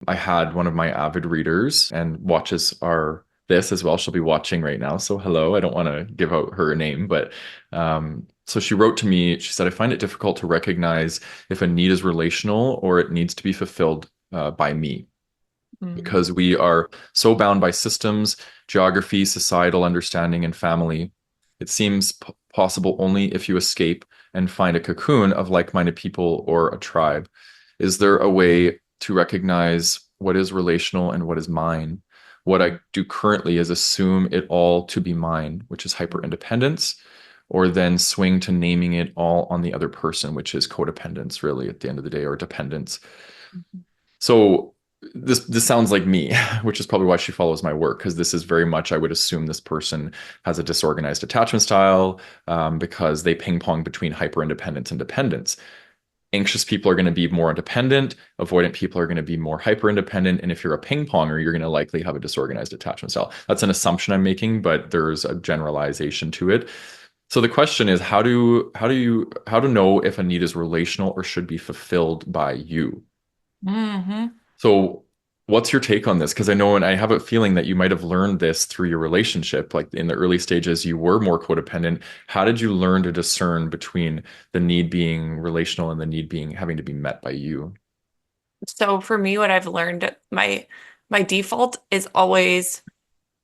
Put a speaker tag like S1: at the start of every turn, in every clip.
S1: I had one of my avid readers and watches our this as well. She'll be watching right now. So hello, I don't want to give out her name, but so she wrote to me, she said, I find it difficult to recognize if a need is relational or it needs to be fulfilled by me
S2: Mm.
S1: because we are so bound by systems, geography, societal understanding, and family. It seems possible only if you escape and find a cocoon of like-minded people or a tribe. Is there a way to recognize what is relational and what is mine? What I do currently is assume it all to be mine, which is hyper independence, or then swing to naming it all on the other person, which is codependence, really, at the end of the day, or dependence.
S2: Mhm.
S1: So this sounds like me, which is probably why she follows my work, because this is very much I would assume this person has a disorganized attachment style because they ping pong between hyper independence and dependence. Anxious people are going to be more independent, avoidant people are going to be more hyper independent, and if you're a ping ponger, you're going to likely have a disorganized attachment style. That's an assumption I'm making, but there's a generalization to it. So the question is, how to know if a need is relational or should be fulfilled by you?
S2: Mhm.
S1: So, what's your take on this? Because I know, and I have a feeling that you might have learned this through your relationship. Like in the early stages, you were more codependent. How did you learn to discern between the need being relational and the need being having to be met by you?
S2: So for me, what I've learned, my default is always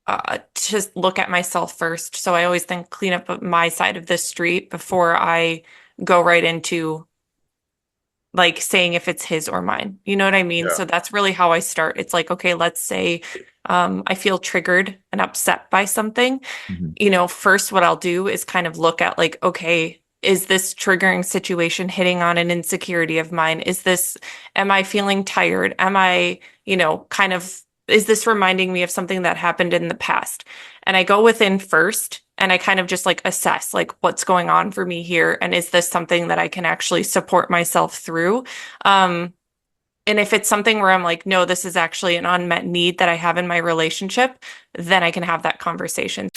S2: to look at myself first. So I always then clean up my side of the street before I go right into like saying if it's his or mine. You know what I mean?
S1: Yeah.
S2: So that's really how I start. It's like, okay, let's say I feel triggered and upset by something.
S1: Mhm.
S2: First what I'll do is kind of look at like, okay, is this triggering situation hitting on an insecurity of mine? Am I feeling tired? Am I, is this reminding me of something that happened in the past? And I go within first and I kind of just like assess like what's going on for me here. And is this something that I can actually support myself through? Um, and if it's something where I'm like, no, this is actually an unmet need that I have in my relationship, then I can have that conversation.